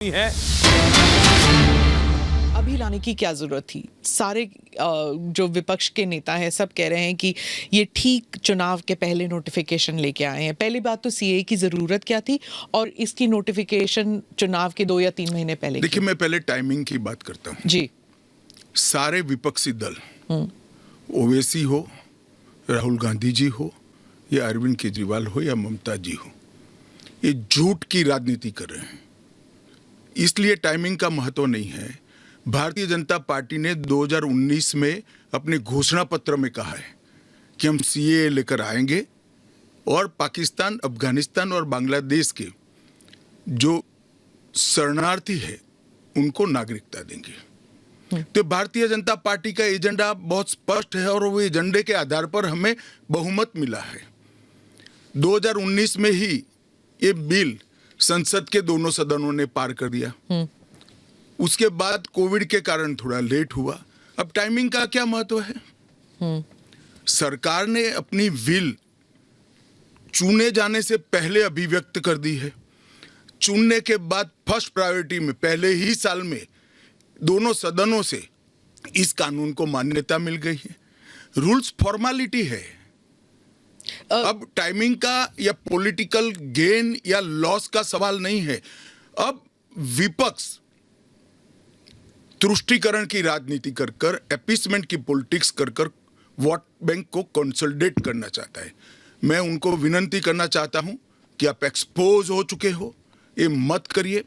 है। अभी लाने की क्या जरूरत थी? सारे जो विपक्ष के नेता हैं सब कह रहे हैं कि ये ठीक चुनाव के पहले नोटिफिकेशन लेके आए हैं। पहली बात तो सीए की जरूरत क्या थी और इसकी नोटिफिकेशन चुनाव के 2 या 3 महीने पहले देखिए, मैं पहले टाइमिंग की बात करता हूँ। जी। सारे विपक्षी दल, ओवैसी हो, राहुल गांधी जी हो, या अरविंद केजरीवाल हो, या ममता जी हो, ये झूठ की राजनीति कर रहे हैं। इसलिए टाइमिंग का महत्व नहीं है। भारतीय जनता पार्टी ने 2019 में अपने घोषणा पत्र में कहा है कि हम सीए लेकर आएंगे और पाकिस्तान, अफगानिस्तान और बांग्लादेश के जो शरणार्थी है उनको नागरिकता देंगे। तो भारतीय जनता पार्टी का एजेंडा बहुत स्पष्ट है और वो एजेंडे के आधार पर हमें बहुमत मिला है। 2019 में ही ये बिल संसद के दोनों सदनों ने पार कर दिया। उसके बाद कोविड के कारण थोड़ा लेट हुआ। अब टाइमिंग का क्या महत्व है? सरकार ने अपनी विल चुने जाने से पहले अभिव्यक्त कर दी है। चुनने के बाद फर्स्ट प्रायोरिटी में पहले ही साल में दोनों सदनों से इस कानून को मान्यता मिल गई है। रूल्स फॉर्मेलिटी है। अब टाइमिंग का या पॉलिटिकल गेन या लॉस का सवाल नहीं है। अब विपक्ष तुष्टीकरण की राजनीति कर कर, एपीसमेंट की पॉलिटिक्स कर कर वोट बैंक को कंसोलिडेट करना चाहता है। मैं उनको विनती करना चाहता हूं कि आप एक्सपोज हो चुके हो, ये मत करिए।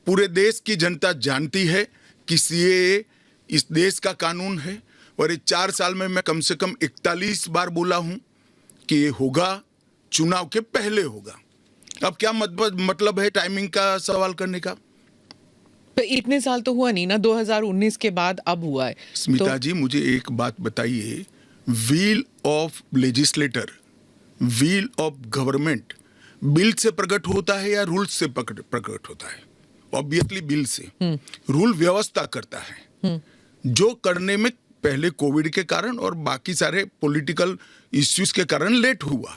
पूरे देश की जनता जानती है कि सीएए इस देश का कानून है और ये 4 साल में मैं कम से कम 41 बार बोला हूं कि ये होगा, चुनाव के पहले होगा। अब क्या मतलब है टाइमिंग का सवाल करने का? तो इतने साल तो हुआ नहीं ना, 2019 के बाद अब हुआ है। स्मिता जी, मुझे एक बात बताइए, wheel of legislator, wheel of government bill से प्रकट होता है या रूल से प्रकट होता है? ऑब्वियसली बिल से। रूल व्यवस्था करता है, जो करने में पहले कोविड के कारण और बाकी सारे पॉलिटिकल इश्यूज के कारण लेट हुआ।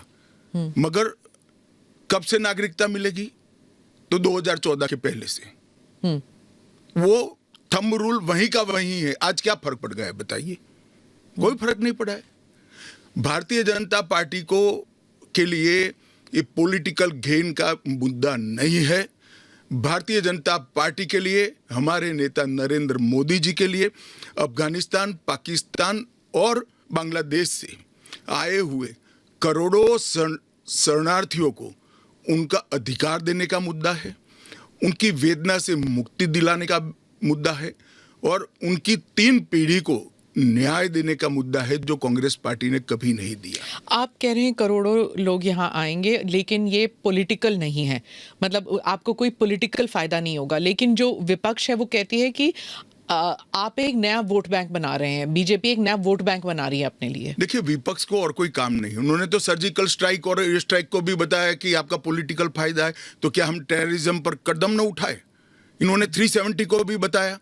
मगर कब से नागरिकता मिलेगी? तो 2014 के पहले से। वो थंब रूल वहीं का वहीं है। आज क्या फर्क पड़ गया है बताइए? कोई फर्क नहीं पड़ा है। भारतीय जनता पार्टी को के लिए ये पॉलिटिकल गेन का मुद्दा नहीं है। भारतीय जनता पार्टी के लिए, हमारे नेता नरेंद्र मोदी जी के लिए अफगानिस्तान, पाकिस्तान और बांग्लादेश से आए हुए करोड़ों शरणार्थियों को उनका अधिकार देने का मुद्दा है, उनकी वेदना से मुक्ति दिलाने का मुद्दा है और उनकी 3 पीढ़ी को न्याय देने का मुद्दा है, जो कांग्रेस पार्टी ने कभी नहीं दिया। आप कह रहे हैं करोड़ों लोग यहाँ आएंगे, लेकिन ये पॉलिटिकल नहीं है, मतलब आपको कोई पॉलिटिकल फायदा नहीं होगा। लेकिन जो विपक्ष है वो कहती है कि आप एक नया वोट बैंक बना रहे हैं, बीजेपी एक नया वोट बैंक बना रही है अपने लिए। देखिए, विपक्ष को और कोई काम नहीं। उन्होंने तो सर्जिकल स्ट्राइक और एयर स्ट्राइक को भी बताया कि आपका पॉलिटिकल फायदा है, तो क्या हम टेररिज्म पर कदम न उठाए? इन्होंने 370 को भी बताया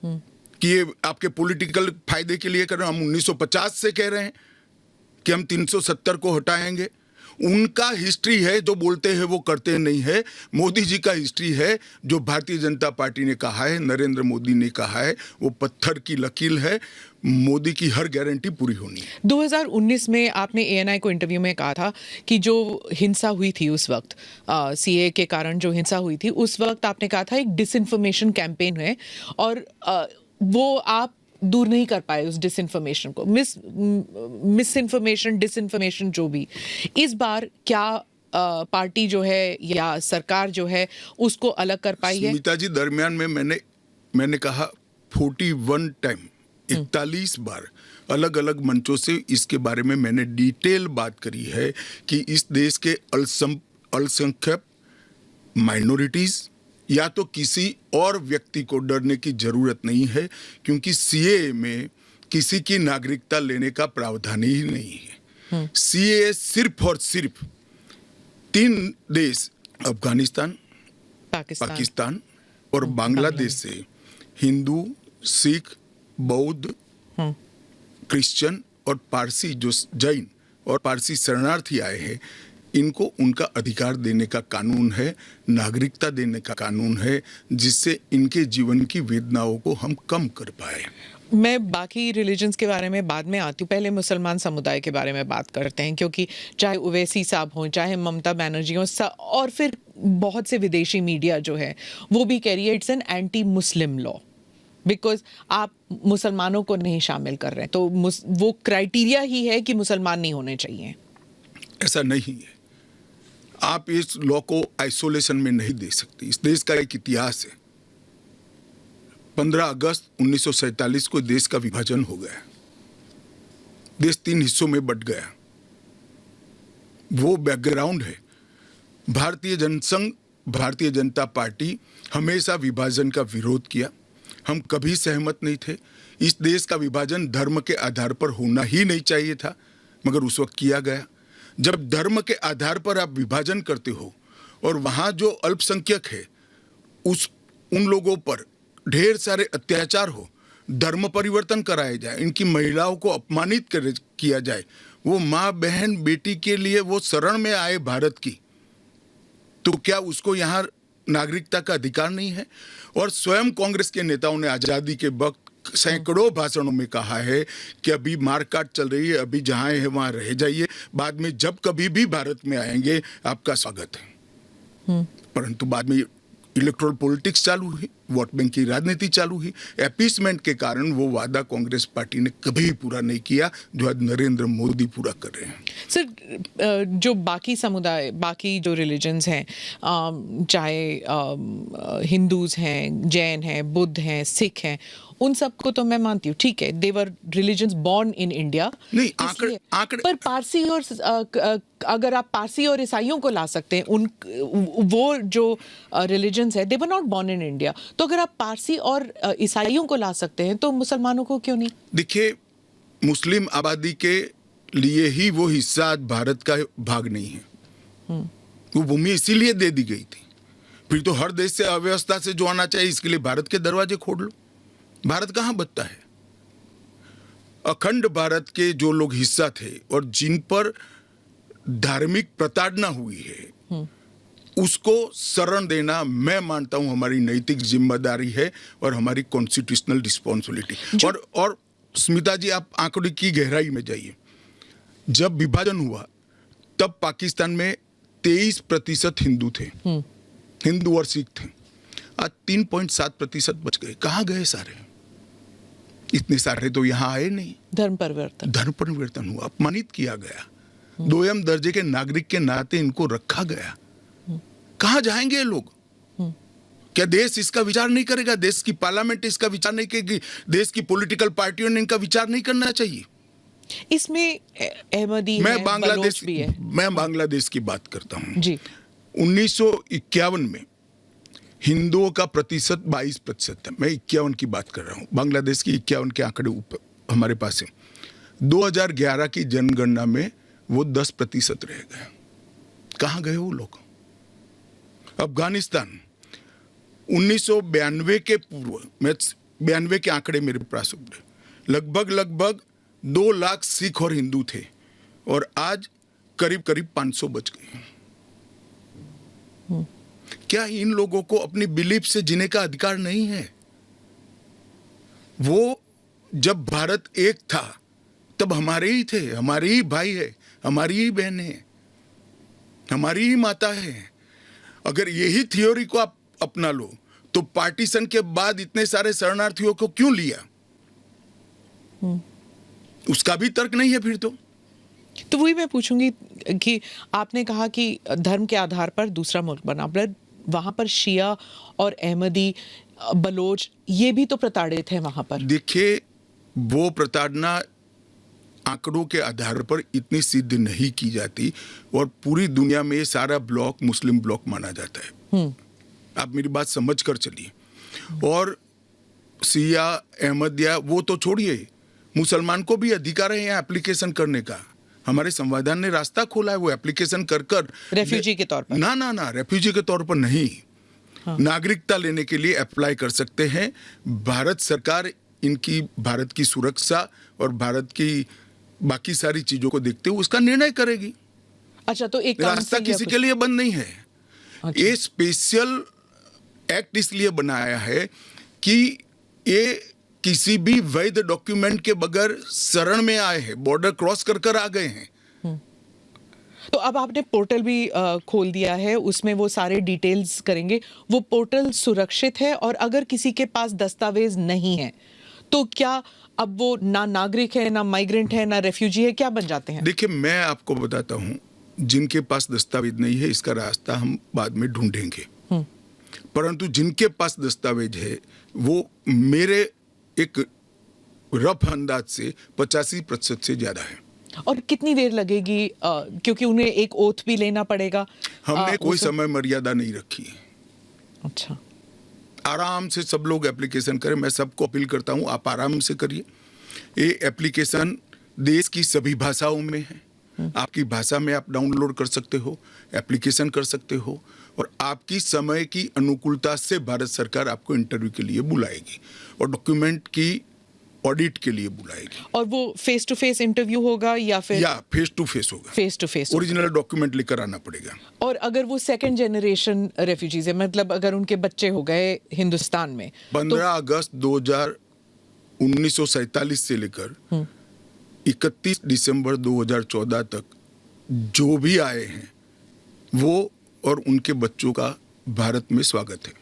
कि ये आपके पॉलिटिकल फायदे के लिए कर रहे हैं। हम 1950 से कह रहे हैं कि हम 370 को हटाएंगे। उनका हिस्ट्री है, जो बोलते हैं वो करते नहीं है। मोदी जी का हिस्ट्री है, जो भारतीय जनता पार्टी ने कहा है, नरेंद्र मोदी ने कहा है, वो पत्थर की लकीर है। मोदी की हर गारंटी पूरी होनी है। 2019 में आपने एएनआई को इंटरव्यू में कहा था कि जो हिंसा हुई थी उस वक्त, सीए के कारण जो हिंसा हुई थी उस वक्त आपने कहा था एक डिसइंफॉर्मेशन कैंपेन है और वो आप दूर नहीं कर पाए उस डिसइंफॉर्मेशन को, मिस इन्फॉर्मेशन, डिसइंफॉर्मेशन, जो भी। इस बार क्या पार्टी जो है या सरकार जो है उसको अलग कर पाई है? स्मिता जी, दरमियान में मैंने कहा 41 टाइम, 41 बार अलग अलग मंचों से इसके बारे में मैंने डिटेल बात करी है कि इस देश के अल्पसंख्यक माइनॉरिटीज या तो किसी और व्यक्ति को डरने की जरूरत नहीं है, क्योंकि सीए में किसी की नागरिकता लेने का प्रावधान ही नहीं है। सीए सिर्फ और सिर्फ 3 देश, अफगानिस्तान, पाकिस्तान और बांग्लादेश से हिंदू, सिख, बौद्ध, क्रिश्चियन और पारसी, जो जैन और पारसी शरणार्थी आए हैं, इनको उनका अधिकार देने का कानून है, नागरिकता देने का कानून है, जिससे इनके जीवन की वेदनाओं को हम कम कर पाए। मैं बाकी रिलीजन्स के बारे में बाद में आती हूँ, पहले मुसलमान समुदाय के बारे में बात करते हैं, क्योंकि चाहे ओवैसी साहब हों, चाहे ममता बनर्जी हों, और फिर बहुत से विदेशी मीडिया जो है वो भी कह रही है it's an anti Muslim law, because आप मुसलमानों को नहीं शामिल कर रहे हैं, तो वो क्राइटेरिया ही है कि मुसलमान नहीं होने चाहिए। ऐसा नहीं है। आप इस लॉ को आइसोलेशन में नहीं दे सकते। इस देश का एक इतिहास है। 15 अगस्त 1947 को देश का विभाजन हो गया। देश 3 हिस्सों में बंट गया। वो बैकग्राउंड है। भारतीय जनसंघ, भारतीय जनता पार्टी हमेशा विभाजन का विरोध किया। हम कभी सहमत नहीं थे। इस देश का विभाजन धर्म के आधार पर होना ही नहीं चाहिए था, मगर उस वक्त किया गया। जब धर्म के आधार पर आप विभाजन करते हो और वहां जो अल्पसंख्यक है उन लोगों पर ढेर सारे अत्याचार हो, धर्म परिवर्तन कराए जाए, इनकी महिलाओं को अपमानित किया जाए, वो माँ बहन बेटी के लिए वो शरण में आए भारत की, तो क्या उसको यहाँ नागरिकता का अधिकार नहीं है? और स्वयं कांग्रेस के नेताओं ने आजादी के वक्त सैकड़ों भाषणों में कहा है कि अभी मारकाट चल रही है, अभी जहां है वहां रह जाइए, बाद में जब कभी भी भारत में आएंगे आपका स्वागत है। परंतु बाद में इलेक्टोरल पॉलिटिक्स चालू हुई, वोट बैंक की राजनीति चालू हुई। अपीसमेंट के कारण वो वादा कांग्रेस पार्टी ने कभी पूरा नहीं किया, जो आज नरेंद्र मोदी पूरा कर रहे हैं। सर, जो बाकी समुदाय, बाकी जो रिलीजन्स हैं, चाहे हिंदूज हैं, जैन हैं, बुद्ध हैं, सिख हैं, उन सबको तो मैं मानती हूँ, ठीक है, they were religions born in India. नहीं, आंकड़े पर पारसी और अगर आप पारसी और ईसाइयों को ला सकते हैं, वो जो रिलीजन्स है, they were not born in India, तो अगर आप पारसी और ईसाइयों को ला सकते हैं तो मुसलमानों को क्यों नहीं? देखिए, मुस्लिम आबादी के लिए ही वो हिस्सा आज भारत का भाग नहीं है। वो भूमि इसीलिए दे दी गई थी। फिर तो हर देश से अव्यवस्था से जो आना चाहिए, इसके लिए भारत के दरवाजे खोल लो। भारत कहां बचता है? अखंड भारत के जो लोग हिस्सा थे और जिन पर धार्मिक प्रताड़ना हुई है, उसको शरण देना मैं मानता हूं हमारी नैतिक जिम्मेदारी है और हमारी कॉन्स्टिट्यूशनल रिस्पॉन्सिबिलिटी। और स्मिता जी, आप आंकड़े की गहराई में जाइए। जब विभाजन हुआ तब पाकिस्तान में 23% हिंदू थे, हिंदू और सिख थे। आज 3.7% बच गए। कहां गए सारे? इतने सारे तो यहां आए नहीं। धर्म परिवर्तन हुआ, अपमानित किया गया, दोयम दर्जे के नागरिक के नाते इनको रखा गया। कहां जाएंगे ये लोग? क्या देश इसका विचार नहीं करेगा? देश की पार्लियामेंट इसका विचार नहीं करेगी? देश की पॉलिटिकल पार्टियों ने इनका विचार नहीं करना चाहिए? इसमें अहमदी है, बलोच भी है। मैं बांग्लादेश की बात करता हूं जी। 1951 में हिंदुओं का प्रतिशत 22% था। मैं 51 की बात कर रहा हूं। बांग्लादेश की 51 के आंकड़े ऊपर हमारे पास है। 2011 की जनगणना में वो 10% रह गए। कहां गए वो लोग? अफगानिस्तान 1992 के पूर्व, मैं 92 के आंकड़े मेरे पास लगभग 2 लाख सिख और हिंदू थे और आज करीब 500 बच गए। क्या इन लोगों को अपनी बिलीफ से जीने का अधिकार नहीं है? वो जब भारत एक था तब हमारे ही थे, हमारे ही भाई है, हमारी ही बहन है, हमारी ही माता है। अगर यही थ्योरी को आप अपना लो तो पार्टीशन के बाद इतने सारे शरणार्थियों को क्यों लिया? उसका भी तर्क नहीं है फिर तो वही मैं पूछूंगी कि आपने कहा कि धर्म के आधार पर दूसरा मुल्क बना, वहां पर शिया और अहमदी, बलोच, ये भी तो प्रताड़ित है वहां पर। देखिए, वो प्रताड़ना आंकड़ों के आधार पर इतनी सिद्ध नहीं की जाती और पूरी दुनिया में ये सारा ब्लॉक मुस्लिम ब्लॉक माना जाता है। आप मेरी बात समझ कर चलिए। और शिया, अहमदिया वो तो छोड़िए, मुसलमान को भी अधिकार है यहाँ एप्लीकेशन करने का। हमारे संविधान ने रास्ता खोला है, वो एप्लीकेशन कर रेफ्यूजी के तौर पर ना रेफ्यूजी के तौर पर नहीं, नागरिकता लेने के लिए अप्लाई कर सकते हैं। भारत सरकार इनकी भारत की सुरक्षा और भारत की बाकी सारी चीजों को देखते हुए उसका निर्णय करेगी। अच्छा, तो एक रास्ता council या किसी कुछ- के लिए बंद नहीं है। अच्छा। ये स्पेशल एक्ट इसलिए बनाया है कि ये किसी भी वैध डॉक्यूमेंट के बगैर शरण में आए हैं, बॉर्डर क्रॉस कर कर आ गए हैं। तो अब आपने पोर्टल भी खोल दिया है, उसमें वो सारे डिटेल्स करेंगे। वो पोर्टल सुरक्षित है, और अगर किसी के पास दस्तावेज नहीं है तो क्या अब वो ना नागरिक है, ना माइग्रेंट है, ना रेफ्यूजी है, क्या बन जाते हैं? देखिए, मैं आपको बताता हूं, जिनके पास दस्तावेज नहीं है इसका रास्ता हम बाद में ढूंढेंगे, परंतु जिनके पास दस्तावेज है वो मेरे एक रफ अंदाज से 85% से ज्यादा है। और कितनी देर लगेगी, क्योंकि उन्हें एक ओथ भी लेना पड़ेगा। हमने कोई उस- समय मर्यादा नहीं रखी है। अच्छा। आराम से सब लोग एप्लीकेशन करें। मैं सबको अपील करता हूं, आप आराम से करिए। ये एप्लीकेशन देश की सभी भाषाओं में है। आपकी भाषा में आप डाउनलोड कर सकते हो, एप्लीकेशन कर सकते हो, और आपकी समय की अनुकूलता से भारत सरकार आपको इंटरव्यू के लिए बुलाएगी और डॉक्यूमेंट की ऑडिट के लिए बुलाएगी। और वो फेस टू फेस इंटरव्यू होगा या फिर या फेस टू फेस होगा। Face to face? Original document लेकर आना पड़ेगा। और अगर वो सेकंड जनरेशन रेफ्यूजीज है, मतलब अगर उनके बच्चे हो गए हिंदुस्तान में, 15 अगस्त 1947 से लेकर 31 दिसंबर 2014 तक जो भी आए हैं वो और उनके बच्चों का भारत में स्वागत है।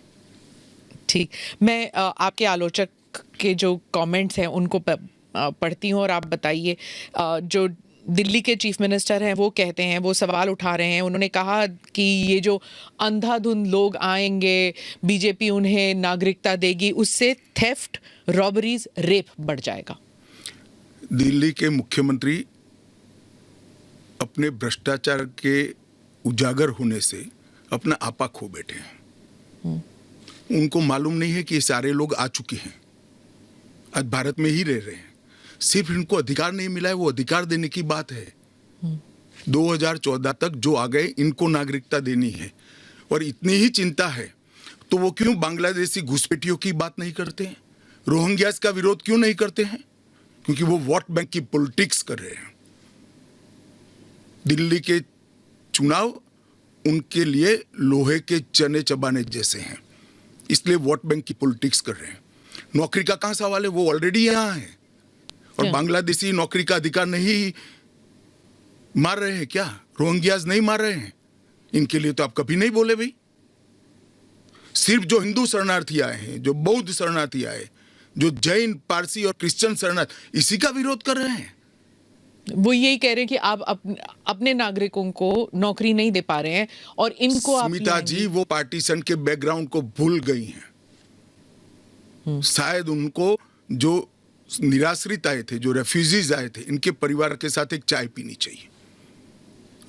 ठीक। मैं आपके आलोचक के जो कमेंट्स हैं उनको पढ़ती हूँ, और आप बताइए। जो दिल्ली के चीफ मिनिस्टर हैं वो कहते हैं, वो सवाल उठा रहे हैं। उन्होंने कहा कि ये जो अंधाधुंध लोग आएंगे, बीजेपी उन्हें नागरिकता देगी, उससे थेफ्ट, रॉबरीज, रेप बढ़ जाएगा। दिल्ली के मुख्यमंत्री अपने भ्रष्टाचार के उजागर होने से अपना आपा खो बैठे हैं। उनको मालूम नहीं है कि ये सारे लोग आ चुके हैं, आज भारत में ही रह रहे हैं। सिर्फ इनको अधिकार नहीं मिला है, वो अधिकार देने की बात है। 2014 तक जो आ गए इनको नागरिकता देनी है, और इतनी ही चिंता है तो वो क्यों बांग्लादेशी घुसपैठियों की बात नहीं करते हैं, रोहिंग्यास का विरोध क्यों नहीं करते हैं? क्योंकि वो वोट बैंक की पॉलिटिक्स कर रहे हैं। दिल्ली के चुनाव उनके लिए लोहे के चने चबाने जैसे हैं, इसलिए वोट बैंक की पॉलिटिक्स कर रहे हैं। नौकरी का कहां सवाल है, वो ऑलरेडी यहां है। और बांग्लादेशी नौकरी का अधिकार नहीं मार रहे हैं क्या? रोहिंग्यास नहीं मार रहे हैं? इनके लिए तो आप कभी नहीं बोले भाई। सिर्फ जो हिंदू शरणार्थी आए हैं, जो बौद्ध शरणार्थी आए, जो जैन, पारसी और क्रिश्चियन शरणार्थी, इसी का विरोध कर रहे हैं। वो यही कह रहे हैं कि आप अपने नागरिकों को नौकरी नहीं दे पा रहे हैं, और इनको आप स्मिता जी वो पार्टीशन के बैकग्राउंड को भूल गई हैं। शायद उनको जो निराश्रित आए थे, जो रेफ्यूजीज आए थे, इनके परिवार के साथ एक चाय पीनी चाहिए।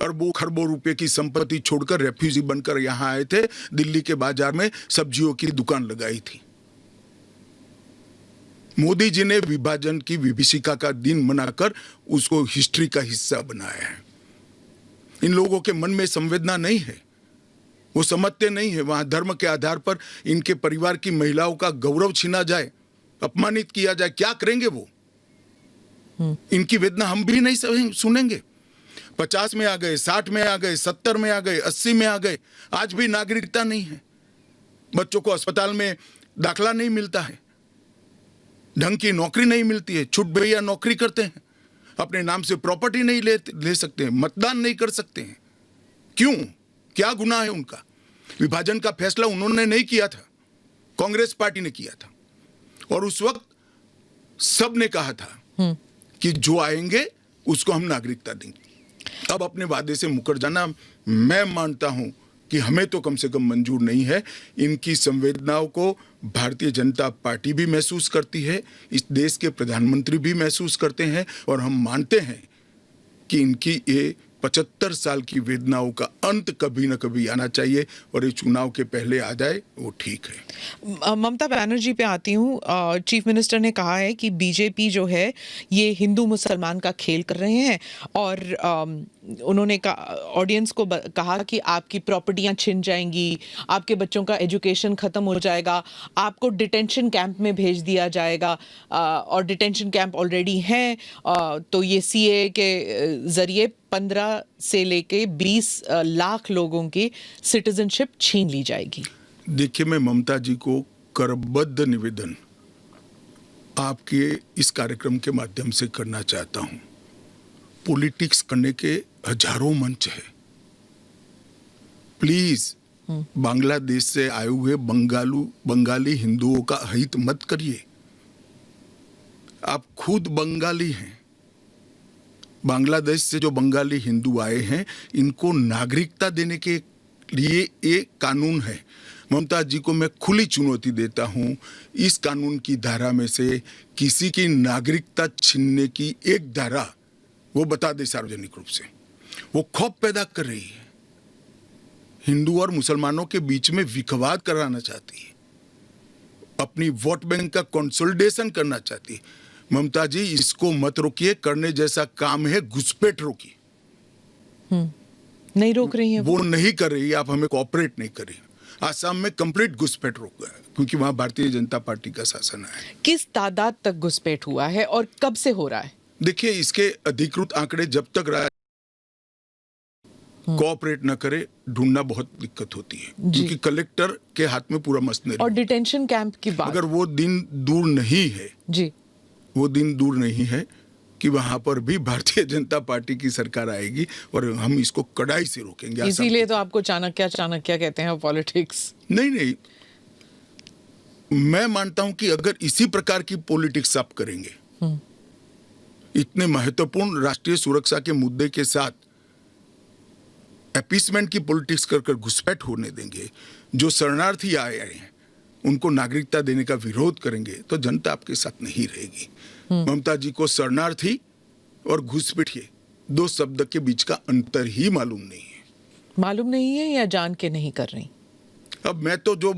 अरबों खरबों रुपए की संपत्ति छोड़कर रेफ्यूजी बनकर यहां आए थे, दिल्ली के बाजार में सब्जियों की दुकान लगाई थी। मोदी जी ने विभाजन की विभीषिका का दिन मनाकर उसको हिस्ट्री का हिस्सा बनाया है। इन लोगों के मन में संवेदना नहीं है, वो समझते नहीं है वहां धर्म के आधार पर इनके परिवार की महिलाओं का गौरव छीना जाए, अपमानित किया जाए, क्या करेंगे वो? इनकी वेदना हम भी नहीं सुनेंगे। 50 में आ गए, 60 में आ गए, 70 में आ गए, 80 में आ गए, आज भी नागरिकता नहीं है। बच्चों को अस्पताल में दाखला नहीं मिलता है, ढंग की नौकरी नहीं मिलती है, छुट भैया नौकरी करते हैं, अपने नाम से प्रॉपर्टी नहीं ले सकते हैं, मतदान नहीं कर सकते हैं। क्यों? क्या गुनाह है उनका? विभाजन का फैसला उन्होंने नहीं किया था, कांग्रेस पार्टी ने किया था। और उस वक्त सब ने कहा था कि जो आएंगे उसको हम नागरिकता देंगे। अब अपने वादे से मुकर जाना, मैं मानता हूं कि हमें तो कम से कम मंजूर नहीं है। इनकी संवेदनाओं को भारतीय जनता पार्टी भी महसूस करती है, इस देश के प्रधानमंत्री भी महसूस करते हैं, और हम मानते हैं कि इनकी ये 75 साल की वेदनाओं का अंत कभी न कभी आना चाहिए, और ये चुनाव के पहले आ जाए वो ठीक है। ममता बनर्जी पे आती हूँ। चीफ मिनिस्टर ने कहा है कि बीजेपी जो है ये हिंदू मुसलमान का खेल कर रहे हैं, और उन्होंने ऑडियंस को कहा कि आपकी प्रॉपर्टियां छिन जाएंगी, आपके बच्चों का एजुकेशन खत्म हो जाएगा, आपको डिटेंशन कैंप में भेज दिया जाएगा, और डिटेंशन कैंप ऑलरेडी हैं, तो ये सीए के जरिए 15 से लेके 20 लाख लोगों की सिटीजनशिप छीन ली जाएगी। देखिए, मैं ममता जी को करबद्ध निवेदन आपके इस कार्यक्रम के माध्यम से करना चाहता हूं। पॉलिटिक्स करने के हजारों मंच है, प्लीज बांग्लादेश से आए हुए बंगाली हिंदुओं का हित मत करिए। आप खुद बंगाली हैं। बांग्लादेश से जो बंगाली हिंदू आए हैं, इनको नागरिकता देने के लिए एक कानून है। ममता जी को मैं खुली चुनौती देता हूं, इस कानून की धारा में से किसी की नागरिकता छीनने की एक धारा वो बता दे सार्वजनिक रूप से। वो खौफ पैदा कर रही है, हिंदू और मुसलमानों के बीच में विखवाद कराना चाहती है, अपनी वोट बैंक का कंसोलिडेशन करना चाहती है। ममता जी, इसको मत रोकिए। करने जैसा काम है, घुसपैठ रोकिए। नहीं रोक रही है वो नहीं कर रही, आप हमें कोऑपरेट नहीं कर रही। आसाम में कंप्लीट घुसपैठ रोक गया क्योंकि वहां भारतीय जनता पार्टी का शासन है। किस तादाद तक घुसपैठ हुआ है और कब से हो रहा है? देखिए, इसके अधिकृत आंकड़े जब तक कोऑपरेट न करे, ढूंढना बहुत दिक्कत होती है, क्योंकि कलेक्टर के हाथ में पूरा मशीनरी। और डिटेंशन कैंप की बात, अगर वो दिन दूर नहीं है जी, वो दिन दूर नहीं है कि वहां पर भी भारतीय जनता पार्टी की सरकार आएगी और हम इसको कड़ाई से रोकेंगे। इसीलिए तो आपको चाणक्य कहते हैं पॉलिटिक्स। नहीं, मैं मानता हूं कि अगर इसी प्रकार की पॉलिटिक्स आप करेंगे, इतने महत्वपूर्ण राष्ट्रीय सुरक्षा के मुद्दे के साथ अपीसमेंट की पॉलिटिक्स कर घुसपैठ होने देंगे, जो शरणार्थी आए हैं उनको नागरिकता देने का विरोध करेंगे, तो जनता आपके साथ नहीं रहेगी। ममता जी को शरणार्थी और घुसपैठिए दो शब्द के बीच का अंतर ही मालूम नहीं है या जान के नहीं कर रही? अब मैं तो जो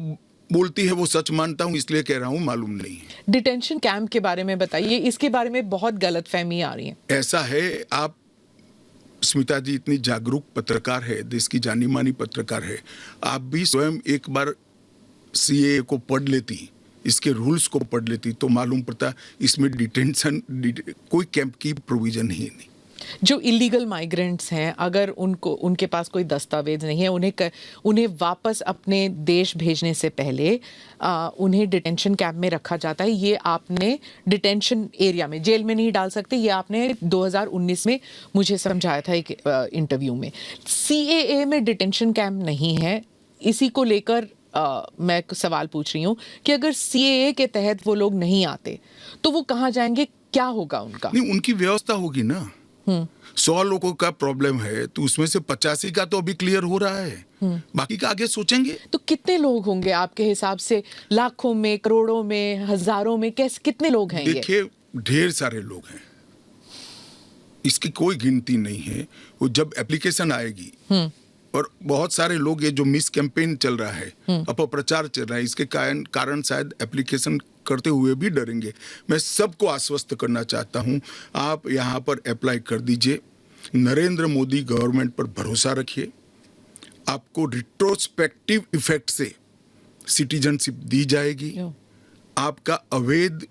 बोलती है वो सच मानता हूं, इसलिए कह रहा हूं मालूम नहीं है। डिटेंशन कैंप के बारे में बताइए, इसके बारे में बहुत गलतफहमी आ रही है। ऐसा है, आप स्मिता जी इतनी जागरूक पत्रकार है, देश की जानी मानी पत्रकार है, आप भी स्वयं एक बार सीए को पढ़ लेती, इसके रूल्स को पढ़ लेती, तो मालूम पड़ता इसमें कोई कैंप की प्रोविजन ही नहीं। जो इलीगल माइग्रेंट्स हैं, अगर उनके पास कोई दस्तावेज नहीं है, उन्हें वापस अपने देश भेजने से पहले उन्हें डिटेंशन कैंप में रखा जाता है। ये आपने डिटेंशन एरिया में, जेल में नहीं डाल सकते, ये आपने 2019 में मुझे समझाया था एक इंटरव्यू में। सीएए में डिटेंशन कैंप नहीं है, इसी को लेकर मैं सवाल पूछ रही हूँ कि अगर सीएए के तहत वो लोग नहीं आते तो वो कहाँ जाएंगे, क्या होगा उनका? नहीं, उनकी व्यवस्था होगी ना। 100 लोगों का प्रॉब्लम है तो उसमें से 85 का तो अभी क्लियर हो रहा है, बाकी का आगे सोचेंगे। तो कितने लोग होंगे आपके हिसाब से? लाखों में, करोड़ों में, हजारों में, कितने लोग हैं? देखिए, ढेर सारे लोग हैं, इसकी कोई गिनती नहीं है। वो जब एप्लीकेशन आएगी और बहुत सारे लोग, ये जो मिस कैंपेन चल रहा है, अपप्रचार चल रहा है, इसके कारण शायद एप्लीकेशन करते हुए भी डरेंगे। मैं सबको आश्वस्त करना चाहता हूं, आप यहां पर अप्लाई कर दीजिए। नरेंद्र मोदी गवर्नमेंट पर भरोसा रखिए, आपको रिट्रोस्पेक्टिव इफेक्ट से सिटीजनशिप दी जाएगी। आपका अवैध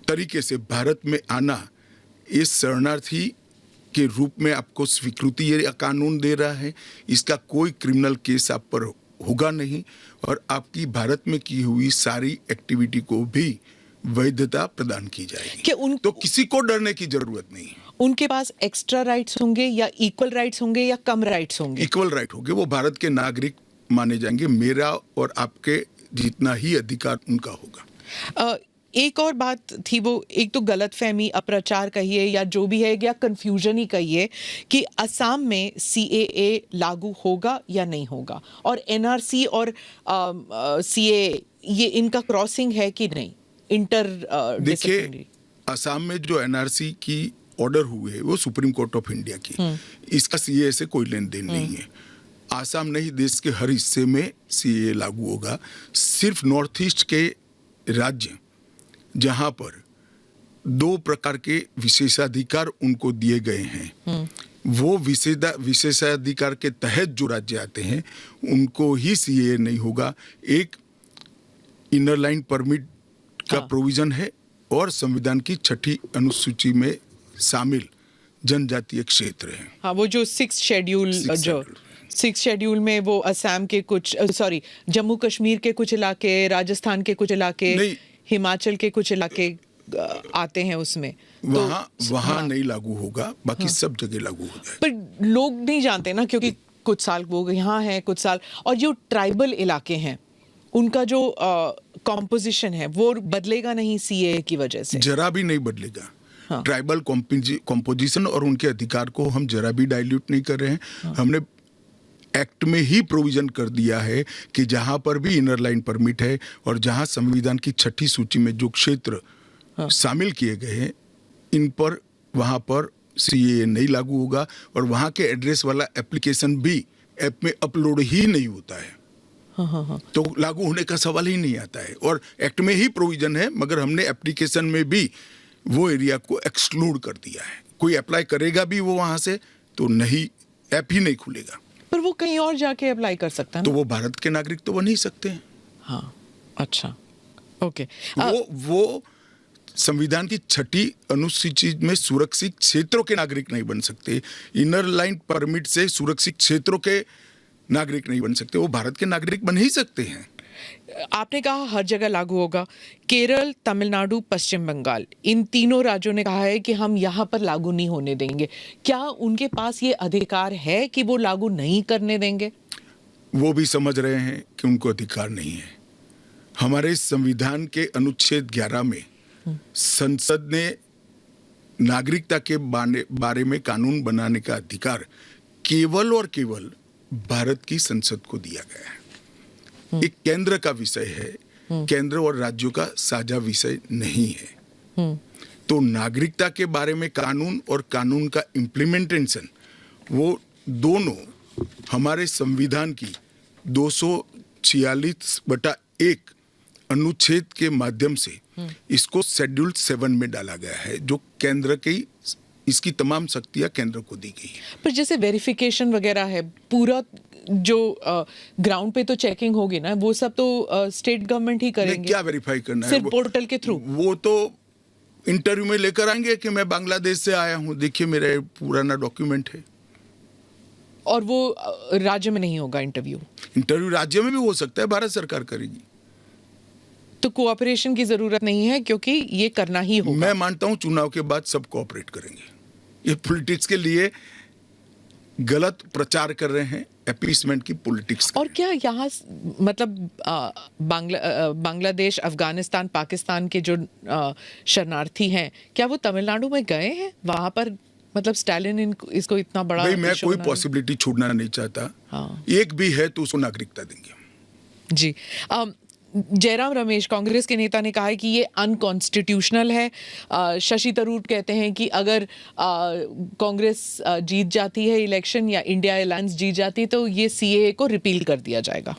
तरीके से भारत में आना, ये शरणार्थी के रूप में आपको स्वीकृति ये कानून दे रहा है, इसका कोई क्रिमिनल केस आप पर होगा नहीं, और आपकी भारत में की हुई सारी एक्टिविटी को भी वैधता प्रदान की जाएगी। तो किसी को डरने की जरूरत नहीं है। उनके पास एक्स्ट्रा राइट्स होंगे या इक्वल राइट्स होंगे या कम राइट्स होंगे? इक्वल राइट होंगे, वो भारत के नागरिक माने जाएंगे। मेरा और आपके जितना ही अधिकार उनका होगा। एक और बात थी, वो एक तो गलतफहमी, अप्रचार कहिए या जो भी है, या कंफ्यूजन ही कहिए, कि असम में सीएए लागू होगा या नहीं होगा, और एनआरसी और सीएए ये इनका क्रॉसिंग है कि नहीं, इंटर देखिए, असम में जो एनआरसी की ऑर्डर हुए वो सुप्रीम कोर्ट ऑफ इंडिया की, इसका सीएए से कोई लेन देन नहीं है। आसाम नहीं, देश के हर हिस्से में सीएए लागू होगा। सिर्फ नॉर्थ ईस्ट के राज्य जहां पर 2 प्रकार के विशेषाधिकार उनको दिए गए हैं, वो विशेषाधिकार के तहत जो राज्य आते हैं उनको ही सीए नहीं होगा। एक इनर लाइन परमिट का प्रोविजन है और संविधान की 6ठी अनुसूची में शामिल जनजातीय क्षेत्र है। हाँ, वो जो 6 शेड्यूल में वो असम के कुछ जम्मू कश्मीर के कुछ इलाके, राजस्थान के कुछ इलाके, हिमाचल के कुछ इलाके आते हैं उसमें। वहाँ नहीं लागू होगा, बाकी सब जगह लागू हो जाए। पर लोग नहीं जानते ना, क्योंकि कुछ साल वो यहाँ है, कुछ साल, और जो ट्राइबल इलाके हैं उनका जो कॉम्पोजिशन है वो बदलेगा नहीं सीए की वजह से? जरा भी नहीं बदलेगा। ट्राइबल कॉम्पोजिशन और उनके अधिकार को हम जरा भी डाइल्यूट नहीं कर रहे हैं। हमने एक्ट में ही प्रोविजन कर दिया है कि जहां पर भी इनर लाइन परमिट है और जहां संविधान की 6ठी सूची में जो क्षेत्र शामिल किए गए हैं, इन पर वहां पर सीए नहीं लागू होगा और वहां के एड्रेस वाला एप्लीकेशन भी ऐप में अपलोड ही नहीं होता है। तो लागू होने का सवाल ही नहीं आता है। और एक्ट में ही प्रोविजन है, मगर हमने एप्लीकेशन में भी वो एरिया को एक्सक्लूड कर दिया है। कोई अप्लाई करेगा भी वो वहां से तो नहीं, ऐप ही नहीं खुलेगा। पर वो कहीं और जाके अप्लाई कर सकता है ना? तो वो भारत के नागरिक तो बन ही सकते हैं। हाँ, अच्छा, ओके। वो संविधान की 6ठी अनुसूची में सुरक्षित क्षेत्रों के नागरिक नहीं बन सकते। इनर लाइन परमिट से सुरक्षित क्षेत्रों के नागरिक नहीं बन सकते, वो भारत के नागरिक बन ही सकते हैं। आपने कहा हर जगह लागू होगा। केरल, तमिलनाडु, पश्चिम बंगाल, इन तीनों राज्यों ने कहा है कि हम यहाँ पर लागू नहीं होने देंगे। क्या उनके पास ये अधिकार है कि वो लागू नहीं करने देंगे? वो भी समझ रहे हैं कि उनको अधिकार नहीं है। हमारे संविधान के अनुच्छेद 11 में संसद ने नागरिकता के बारे में कानून बनाने का अधिकार केवल और केवल भारत की संसद को दिया गया है। एक केंद्र का विषय है, केंद्र और राज्यों का साझा विषय नहीं है। तो नागरिकता के बारे में कानून और कानून का इम्प्लीमेंटेशन, वो दोनों हमारे संविधान की 246/1 अनुच्छेद के माध्यम से इसको शेड्यूल 7 में डाला गया है, जो केंद्र की, इसकी तमाम शक्तियां केंद्र को दी गई है। पर जैसे वेरिफिकेशन वगैरह है, पूरा जो ग्राउंड पे तो चेकिंग होगी ना, वो सब तो स्टेट गवर्नमेंट ही करेंगे। क्या वेरीफाई करना है? सिर्फ पोर्टल के थ्रू? वो तो इंटरव्यू में लेकर आएंगे कि मैं बांग्लादेश से आया हूं, देखिए मेरा पुराना डॉक्यूमेंट है। और वो राज्य में नहीं होगा इंटरव्यू राज्य में भी हो सकता है, भारत सरकार करेगी। तो कोऑपरेशन की जरूरत नहीं है, क्योंकि ये करना ही होगा। मैं मानता हूं चुनाव के बाद सब कोऑपरेट करेंगे। ये पॉलिटिक्स के लिए गलत प्रचार कर रहे हैं, अपीसमेंट की पॉलिटिक्स। और क्या यहाँ मतलब बांग्लादेश, अफगानिस्तान, पाकिस्तान के जो शरणार्थी हैं, क्या वो तमिलनाडु में गए हैं? वहां पर मतलब स्टालिन इसको इतना बड़ा, मैं कोई पॉसिबिलिटी छोड़ना नहीं चाहता। हाँ। एक भी है तो उसको नागरिकता देंगे। जी। जयराम रमेश, कांग्रेस के नेता, ने कहा है कि ये अनकॉन्स्टिट्यूशनल है। शशि थरूर कहते हैं कि अगर कांग्रेस जीत जाती है इलेक्शन या इंडिया अलायंस जीत जाती है तो ये सीएए को रिपील कर दिया जाएगा।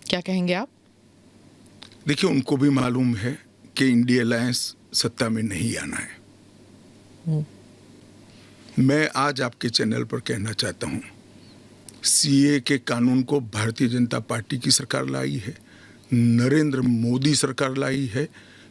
क्या कहेंगे आप? देखिए, उनको भी मालूम है कि इंडिया अलायंस सत्ता में नहीं आना है। मैं आज आपके चैनल पर कहना चाहता हूं, सीए के कानून को भारतीय जनता पार्टी की सरकार लाई है, नरेंद्र मोदी सरकार लाई है।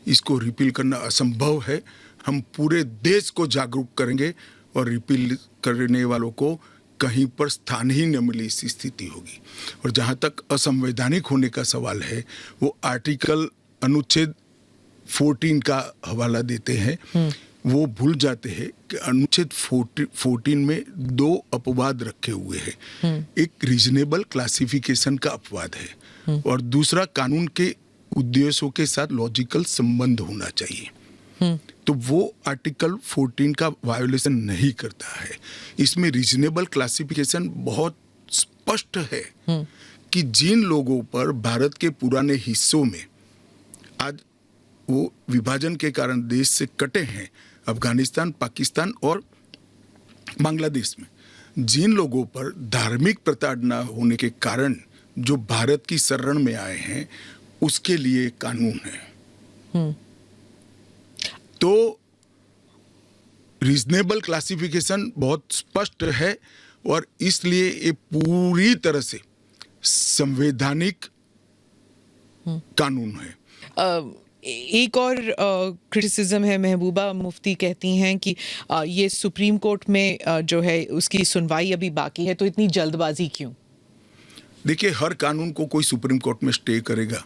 इसको रिपील करना असंभव है। हम पूरे देश को जागरूक करेंगे और रिपील करने वालों को कहीं पर स्थान ही न मिले, इस स्थिति होगी। और जहां तक असंवैधानिक होने का सवाल है, वो आर्टिकल अनुच्छेद 14 का हवाला देते हैं। वो भूल जाते हैं कि अनुच्छेद 14 में 2 अपवाद रखे हुए हैं। एक रीजनेबल क्लासिफिकेशन का अपवाद है और दूसरा कानून के उद्देश्यों के साथ लॉजिकल संबंध होना चाहिए। तो वो आर्टिकल 14 का वायोलेशन नहीं करता है। इसमें रीजनेबल क्लासिफिकेशन बहुत स्पष्ट है कि जिन लोगों पर भारत के पुराने हिस्सों में आज वो विभाजन के कारण देश से कटे हैं, अफगानिस्तान, पाकिस्तान और बांग्लादेश में, जिन लोगों पर धार्मिक प्रताड़ना होने के कारण जो भारत की शरण में आए हैं, उसके लिए कानून है। तो रीजनेबल क्लासिफिकेशन बहुत स्पष्ट है और इसलिए ये पूरी तरह से संवैधानिक कानून है। एक और क्रिटिसिज्म है, महबूबा मुफ्ती कहती हैं कि ये सुप्रीम कोर्ट में जो है उसकी सुनवाई अभी बाकी है, तो इतनी जल्दबाजी क्यों? देखिए, हर कानून को कोई सुप्रीम कोर्ट में स्टे करेगा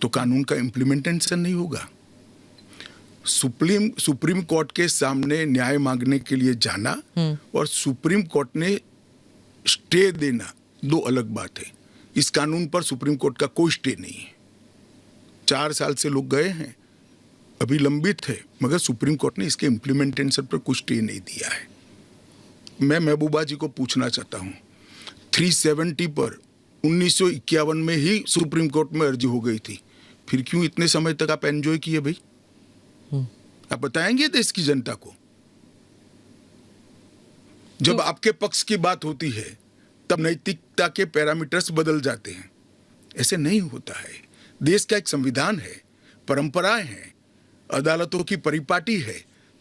तो कानून का इम्प्लीमेंटेशन नहीं होगा। सुप्रीम कोर्ट के सामने न्याय मांगने के लिए जाना और सुप्रीम कोर्ट ने स्टे देना दो अलग बात है। इस कानून पर सुप्रीम कोर्ट का कोई स्टे नहीं है। 4 साल से लोग गए हैं, अभी लंबित है, मगर सुप्रीम कोर्ट ने इसके इम्प्लीमेंटेशन पर कुछ स्टे नहीं दिया है। मैं महबूबा जी को पूछना चाहता हूँ, 370 पर 1951 में ही सुप्रीम कोर्ट में अर्जी हो गई थी, फिर क्यों इतने समय तक आप एंजॉय किए भाई? आप बताएंगे देश की जनता को? जब आपके पक्ष की बात होती है तब नैतिकता के पैरामीटर्स बदल जाते हैं। ऐसे नहीं होता है। देश का एक संविधान है, परंपराएं हैं, अदालतों की परिपाटी है,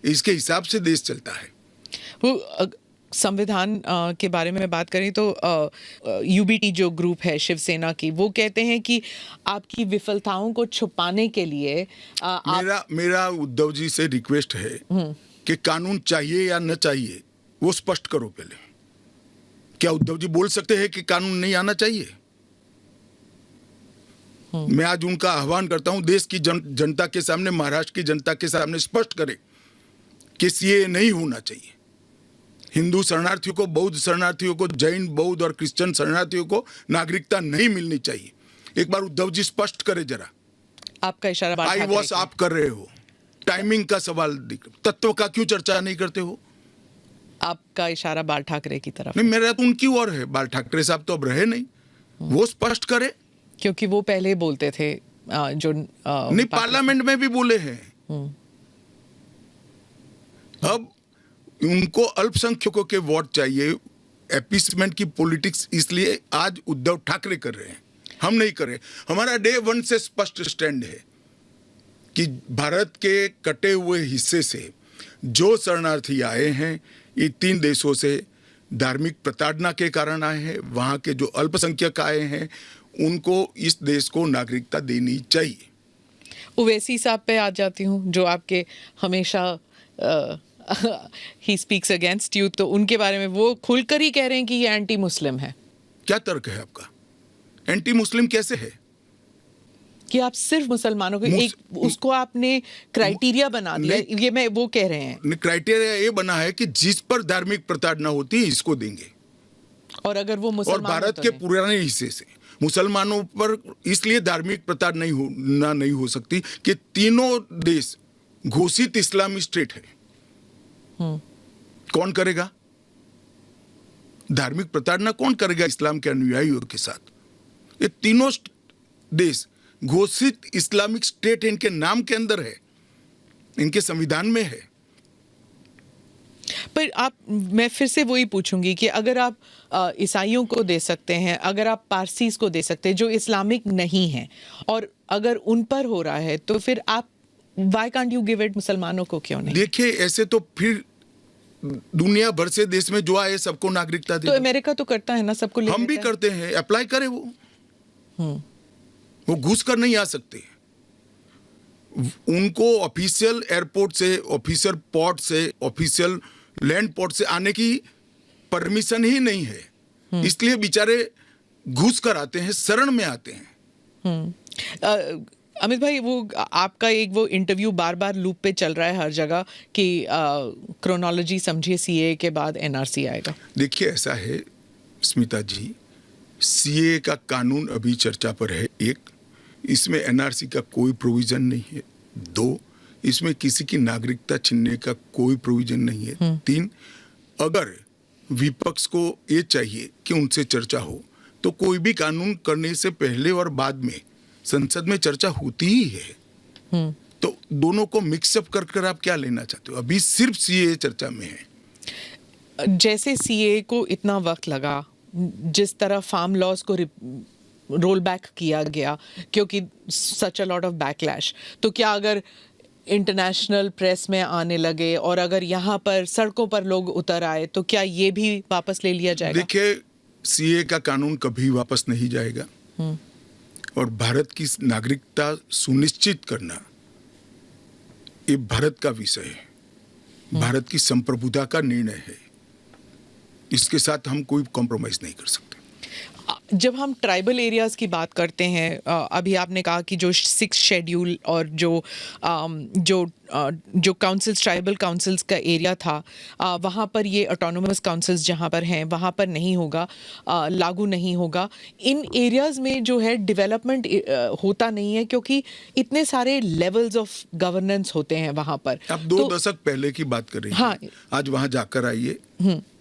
इसके हिसाब से देश चलता है। वो संविधान के बारे में बात करें तो यूबीटी जो ग्रुप है शिवसेना की, वो कहते हैं कि आपकी विफलताओं को छुपाने के लिए मेरा उद्धव जी से रिक्वेस्ट है कि कानून चाहिए या न चाहिए वो स्पष्ट करो पहले। क्या उद्धव जी बोल सकते हैं कि कानून नहीं आना चाहिए? मैं आज उनका आह्वान करता हूं, देश की जनता के सामने, महाराष्ट्र की जनता के सामने स्पष्ट करें कि सीएए नहीं होना चाहिए। हिंदू शरणार्थियों को, बौद्ध शरणार्थियों को, जैन, बौद्ध और क्रिश्चियन शरणार्थियों को नागरिकता नहीं मिलनी चाहिए। एक बार उद्धव जी स्पष्ट करे जरा। आपका इशारा आई वॉश आप कर रहे हो, टाइमिंग का सवाल, तत्व का क्यों चर्चा नहीं करते हो? आपका इशारा बाल ठाकरे की तरफ। नहीं, मेरा तो उनकी ओर है। बाल ठाकरे साहब तो अब रहे नहीं, वो स्पष्ट करे। क्योंकि वो पहले बोलते थे जो नहीं, पार्लियामेंट में भी बोले हैं। अब उनको अल्पसंख्यकों के वोट चाहिए। एपीसमेंट की पॉलिटिक्स इसलिए आज उद्धव ठाकरे कर रहे हैं, हम नहीं कर रहे। हमारा डे 1 से स्पष्ट स्टैंड है कि भारत के कटे हुए हिस्से से जो शरणार्थी आए हैं, ये 3 देशों से धार्मिक प्रताड़ना के कारण आए हैं। वहां के जो अल्पसंख्यक आए हैं उनको इस देश को नागरिकता देनी चाहिए। ओवैसी साहब पे आ जाती हूँ, जो आपके हमेशा ही स्पीक्स अगेंस्ट यू, तो उनके बारे में वो खुलकर ही कह रहे हैं कि ये एंटी मुस्लिम है। क्या तर्क है आपका? एंटी मुस्लिम कैसे है? कि आप सिर्फ मुसलमानों को उसको आपने क्राइटेरिया बना दिया, ये मैं वो कह रहे हैं। क्राइटेरिया ये बना है कि जिस पर धार्मिक प्रताड़ना होती है इसको देंगे। और अगर वो मुसलमान, और भारत के पुराने हिस्से से मुसलमानों पर इसलिए धार्मिक प्रताड़ना नहीं हो सकती कि तीनों देश घोषित इस्लामी स्टेट है। कौन करेगा धार्मिक प्रताड़ना? कौन करेगा इस्लाम के अनुयायियों के साथ? ये तीनों देश घोषित इस्लामिक स्टेट है, इनके नाम के अंदर है, इनके संविधान में है। पर मैं फिर से वही पूछूंगी कि अगर आप ईसाइयों को दे सकते हैं, अगर आप पारसीज को दे सकते हैं जो इस्लामिक नहीं है, और अगर उन पर हो रहा है, तो फिर आप why can't you give it मुसलमानों को क्यों नहीं? देखिए, ऐसे तो फिर दुनिया भर से देश में जो आए सबको नागरिकता दे। तो अमेरिका तो करता है ना, सबको ले हम भी करते हैं, अप्लाई करे वो घुस कर नहीं आ सकते। उनको ऑफिशियल एयरपोर्ट से, ऑफिशियल पोर्ट से, ऑफिशियल लैंड पोर्ट से आने की परमिशन ही नहीं है, इसलिए बेचारे घुस कर आते हैं, शरण में आते हैं। अमित भाई, वो आपका एक वो इंटरव्यू बार बार लूप पे चल रहा है हर जगह कि क्रोनोलॉजी समझिए, सीए के बाद एनआरसी आएगा। देखिए, ऐसा है स्मिता जी, सीए का कानून अभी चर्चा पर है। 1, इसमें एनआरसी का कोई प्रोविजन नहीं है। 2, इसमें किसी की नागरिकता छीनने का कोई प्रोविजन नहीं है। 3, अगर विपक्ष को ये चाहिए कि उनसे चर्चा हो, तो कोई भी कानून करने से पहले और बाद में संसद में चर्चा होती ही है। तो दोनों को मिक्सअप कर आप क्या लेना चाहते हो? अभी सिर्फ सीए चर्चा में है। जैसे सीए को इतना वक्त लगा, जिस तरह फार्म लॉज को रोल बैक किया गया क्योंकि सच अ लॉट ऑफ बैकलैश, तो क्या अगर इंटरनेशनल प्रेस में आने लगे और अगर यहाँ पर सड़कों पर लोग उतर आए तो क्या ये भी वापस ले लिया जाएगा? देखिए, सीए का कानून कभी वापस नहीं जाएगा और भारत की नागरिकता सुनिश्चित करना ये भारत का विषय है, भारत की संप्रभुता का निर्णय है। इसके साथ हम कोई कॉम्प्रोमाइज नहीं कर सकते। जब हम ट्राइबल एरियाज की बात करते हैं, अभी आपने कहा कि जो 6 शेड्यूल और जो काउंसिल्स, ट्राइबल काउंसिल्स का एरिया था, वहाँ पर ये ऑटोनोमस काउंसिल्स जहाँ पर हैं वहाँ पर नहीं होगा, लागू नहीं होगा। इन एरियाज में जो है डेवलपमेंट होता नहीं है क्योंकि इतने सारे लेवल्स ऑफ गवर्नेंस होते हैं वहाँ पर। आप 2 दशक पहले की बात कर रही हैं। हाँ। आज वहाँ जाकर आइए,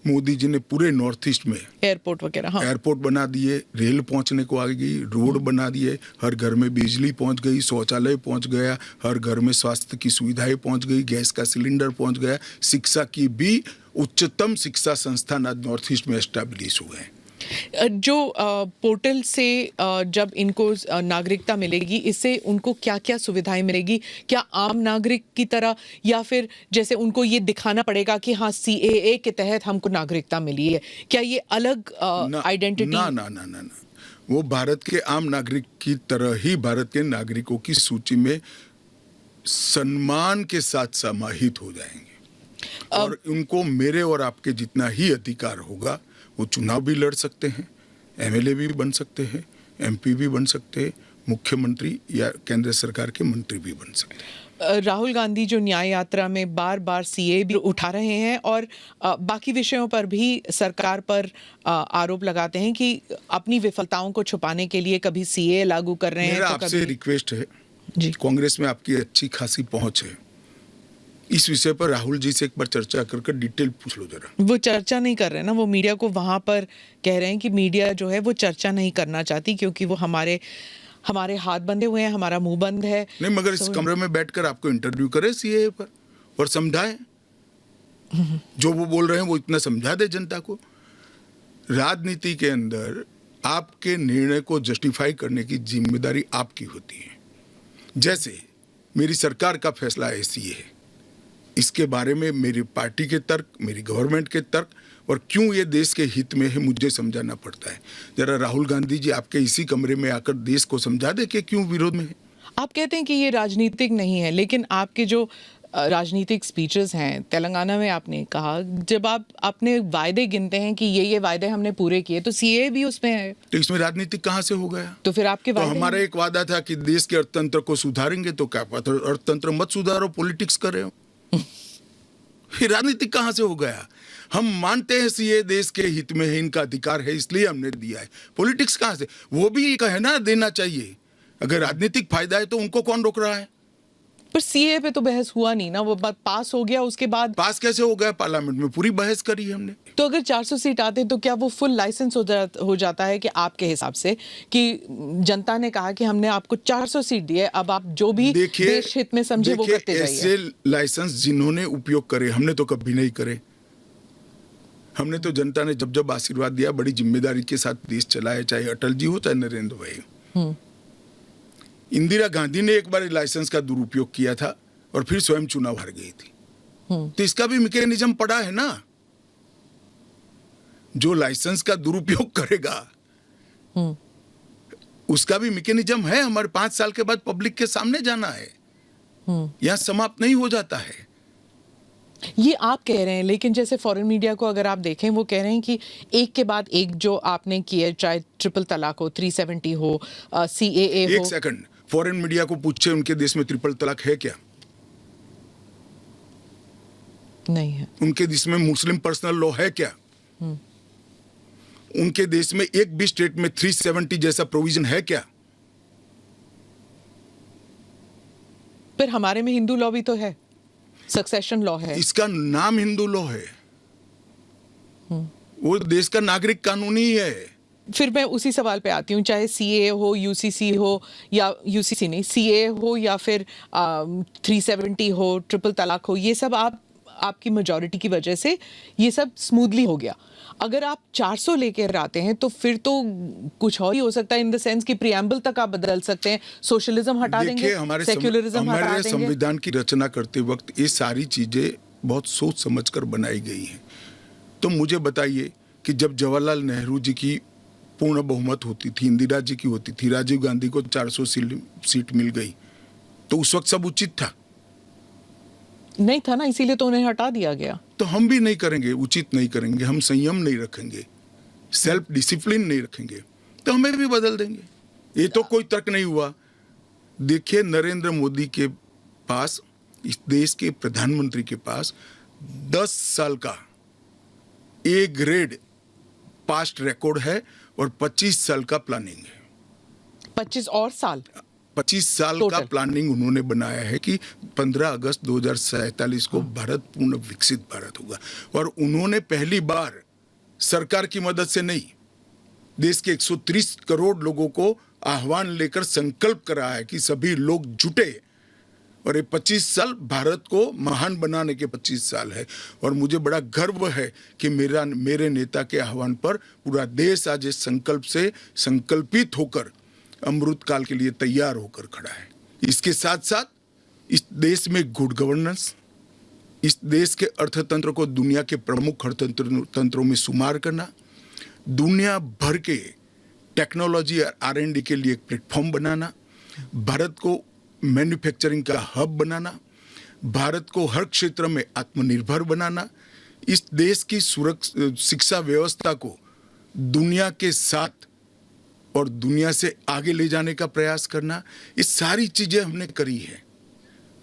मोदी जी ने पूरे नॉर्थ ईस्ट में एयरपोर्ट वगैरह, हाँ, एयरपोर्ट बना दिए, रेल पहुंचने को आ गई, रोड बना दिए, हर घर में बिजली पहुंच गई, शौचालय पहुंच गया, हर घर में स्वास्थ्य की सुविधाएं पहुंच गई, गैस का सिलेंडर पहुंच गया, शिक्षा की भी उच्चतम शिक्षा संस्थान आज नॉर्थ ईस्ट में एस्टैब्लिश हुए हैं। जो पोर्टल से जब इनको नागरिकता मिलेगी, इससे उनको क्या क्या सुविधाएं मिलेगी? क्या आम नागरिक की तरह, या फिर जैसे उनको ये दिखाना पड़ेगा कि हाँ सीएए के तहत हमको नागरिकता मिली है? क्या ये अलग आइडेंटिटी? ना ना ना ना ना, वो भारत के आम नागरिक की तरह ही भारत के नागरिकों की सूची में सम्मान के साथ समाहित हो जाएंगे और उनको मेरे और आपके जितना ही अधिकार होगा। वो चुनाव भी लड़ सकते हैं, एमएलए भी बन सकते हैं, एमपी भी बन सकते हैं, मुख्यमंत्री या केंद्र सरकार के मंत्री भी बन सकते हैं। राहुल गांधी जो न्याय यात्रा में बार बार सीए भी उठा रहे हैं और बाकी विषयों पर भी सरकार पर आरोप लगाते हैं कि अपनी विफलताओं को छुपाने के लिए कभी सीए लागू कर रहे हैं। मेरा तो आपसे रिक्वेस्ट है जी, कांग्रेस में आपकी अच्छी खासी पहुंच है, इस विषय पर राहुल जी से एक बार चर्चा करके डिटेल पूछ लो जरा। वो चर्चा नहीं कर रहे ना, वो मीडिया को वहां पर कह रहे हैं कि मीडिया जो है वो चर्चा नहीं करना चाहती क्योंकि वो हमारे हाथ बंधे हुए हैं, हमारा मुंह बंद है। नहीं, मगर इस कमरे में बैठकर आपको इंटरव्यू करे सीए पर और समझाए, जो वो बोल रहे हैं वो इतना समझा दे जनता को। राजनीति के अंदर आपके निर्णय को जस्टिफाई करने की जिम्मेदारी आपकी होती है। जैसे मेरी सरकार का फैसला ऐसी है, इसके बारे में मेरी पार्टी के तर्क, मेरी गवर्नमेंट के तर्क और क्यों ये देश के हित में है मुझे समझाना पड़ता है। जरा राहुल गांधी जी आपके इसी कमरे में आकर देश को समझा दे कि क्यों विरोध में है। आप कहते हैं कि ये राजनीतिक नहीं है, लेकिन आपके जो राजनीतिक स्पीचेस हैं, तेलंगाना में आपने कहा, जब आप अपने वायदे गिनते हैं कि ये वायदे हमने पूरे किए, तो सीए भी उसमें है, तो इसमें राजनीतिक कहाँ से हो गया? तो फिर आपके तो हमारा एक वादा था कि देश के अर्थतंत्र को सुधारेंगे, तो क्या अर्थतंत्र मत सुधारो, पॉलिटिक्स कर रहे हो। फिर राजनीतिक कहां से हो गया? हम मानते हैं सीए देश के हित में है, इनका अधिकार है इसलिए हमने दिया है। पॉलिटिक्स कहां से? वो भी कहे ना देना चाहिए। अगर राजनीतिक फायदा है तो उनको कौन रोक रहा है? पर सीए पे तो बहस हुआ नहीं ना, वो बात पास हो गया, उसके बाद पास कैसे हो गया? पार्लियामेंट में पूरी बहस करी हमने। तो अगर 400 सीट आते तो क्या वो फुल लाइसेंस हो जाता है कि आपके हिसाब से कि जनता ने कहा कि हमने आपको 400 सीट दी है, अब आप जो भी देश हित में समझे वो करते जाइए। ऐसे लाइसेंस जिन्होंने उपयोग करे, हमने तो कभी नहीं करे। हमने तो जनता ने जब जब आशीर्वाद दिया बड़ी जिम्मेदारी के साथ देश चलाया, चाहे अटल जी हो चाहे नरेंद्र भाई हो। इंदिरा गांधी ने एक बार लाइसेंस का दुरुपयोग किया था और फिर स्वयं चुनाव हार गई थी। तो इसका भी मैकेनिज्म पड़ा है ना। जो लाइसेंस का दुरुपयोग करेगा उसका भी मैकेनिज्म है। हमारे 5 साल के बाद पब्लिक के सामने जाना है, यहां समाप्त नहीं हो जाता है। ये आप कह रहे हैं, लेकिन जैसे फॉरेन मीडिया को अगर आप देखें, वो कह रहे हैं कि एक के बाद एक जो आपने किए, चाहे ट्रिपल तलाक हो, 370 हो, सीएए हो। एक सेकंड, फॉरेन मीडिया को पूछे उनके देश में ट्रिपल तलाक है क्या? नहीं है। उनके देश में मुस्लिम पर्सनल लॉ है क्या? उनके देश में एक भी स्टेट में 370 जैसा प्रोविजन है क्या? पर हमारे में हिंदू लॉ भी तो है, सक्सेशन लॉ है। इसका नाम हिंदू लॉ है, वो देश का नागरिक कानून ही है। फिर मैं उसी सवाल पे आती हूँ, चाहे सीए हो, यूसीसी हो, या यूसीसी नहीं, सीए हो, या फिर 370 हो, ट्रिपल तलाक हो, ये सब आप आपकी मेजॉरिटी की वजह से ये सब स्मूथली हो गया। अगर आप 400 लेकर आते हैं तो फिर तो कुछ और ही हो सकता है, इन द सेंस कि प्रियम्बल तक आप बदल सकते हैं, सोशलिज्म हटा देंगे, सेक्युलरिज्म हटा हमारे देंगे। संविधान की रचना करते वक्त ये सारी चीजें बहुत सोच समझकर बनाई गई हैं। तो मुझे बताइए कि जब जवाहरलाल नेहरू जी की पूर्ण बहुमत होती थी, इंदिरा जी की होती थी, राजीव गांधी को 400 सीट मिल गई, तो उस वक्त सब उचित था? नहीं था ना, इसीलिए तो उन्हें हटा दिया गया। तो हम भी नहीं करेंगे, उचित नहीं करेंगे, हम संयम नहीं रखेंगे, सेल्फ डिसिप्लिन नहीं रखेंगे, तो हमें भी बदल देंगे। ये तो कोई तर्क नहीं हुआ। देखिए, नरेंद्र मोदी के पास, इस देश के प्रधानमंत्री के पास 10 साल का ए ग्रेड पास्ट रिकॉर्ड है और 25 साल का प्लानिंग है। 25 और साल 25 साल का प्लानिंग उन्होंने बनाया है कि 15 अगस्त 2047 को भारत पूर्ण विकसित भारत होगा। और उन्होंने पहली बार सरकार की मदद से नहीं, देश के 130 करोड़ लोगों को आह्वान लेकर संकल्प करा है कि सभी लोग जुटे। और ये 25 साल भारत को महान बनाने के 25 साल है। और मुझे बड़ा गर्व है कि मेरे नेता के आह्वान पर पूरा देश आज इस संकल्प से संकल्पित होकर अमृत काल के लिए तैयार होकर खड़ा है। इसके साथ साथ इस देश में गुड गवर्नेंस, इस देश के अर्थतंत्र को दुनिया के प्रमुख अर्थतंत्रों में शुमार करना, दुनिया भर के टेक्नोलॉजी और R&D के लिए एक प्लेटफॉर्म बनाना, भारत को मैन्युफैक्चरिंग का हब बनाना, भारत को हर क्षेत्र में आत्मनिर्भर बनाना, इस देश की शिक्षा व्यवस्था को दुनिया के साथ और दुनिया से आगे ले जाने का प्रयास करना, ये सारी चीजें हमने करी है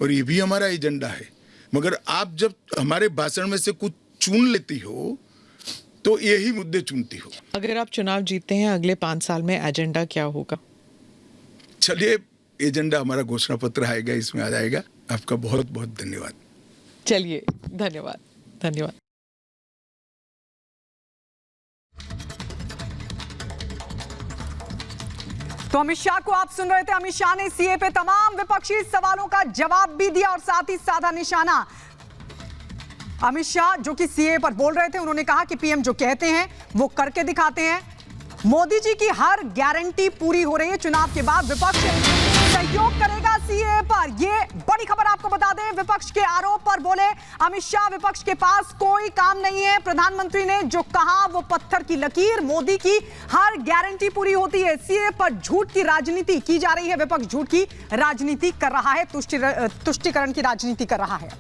और ये भी हमारा एजेंडा है। मगर आप जब हमारे भाषण में से कुछ चुन लेती हो तो यही मुद्दे चुनती हो। अगर आप चुनाव जीतते हैं अगले 5 साल में एजेंडा क्या होगा? चलिए, एजेंडा हमारा घोषणा पत्र आएगा, इसमें आ जाएगा। आपका बहुत बहुत धन्यवाद। चलिए, धन्यवाद धन्यवाद। तो अमित शाह को आप सुन रहे थे। अमित शाह ने सीए पे तमाम विपक्षी सवालों का जवाब भी दिया और साथ ही साधा निशाना। अमित शाह जो कि सीए पर बोल रहे थे, उन्होंने कहा कि पीएम जो कहते हैं वो करके दिखाते हैं। मोदी जी की हर गारंटी पूरी हो रही है। चुनाव के बाद विपक्ष सहयोग करेगा सीए पर, ये बड़ी खबर आपको बता दें। विपक्ष के आरोप पर बोले अमित शाह, विपक्ष के पास कोई काम नहीं है। प्रधानमंत्री ने जो कहा वो पत्थर की लकीर, मोदी की हर गारंटी पूरी होती है। सीए पर झूठ की राजनीति की जा रही है, विपक्ष झूठ की राजनीति कर रहा है, तुष्टिकरण की राजनीति कर रहा है।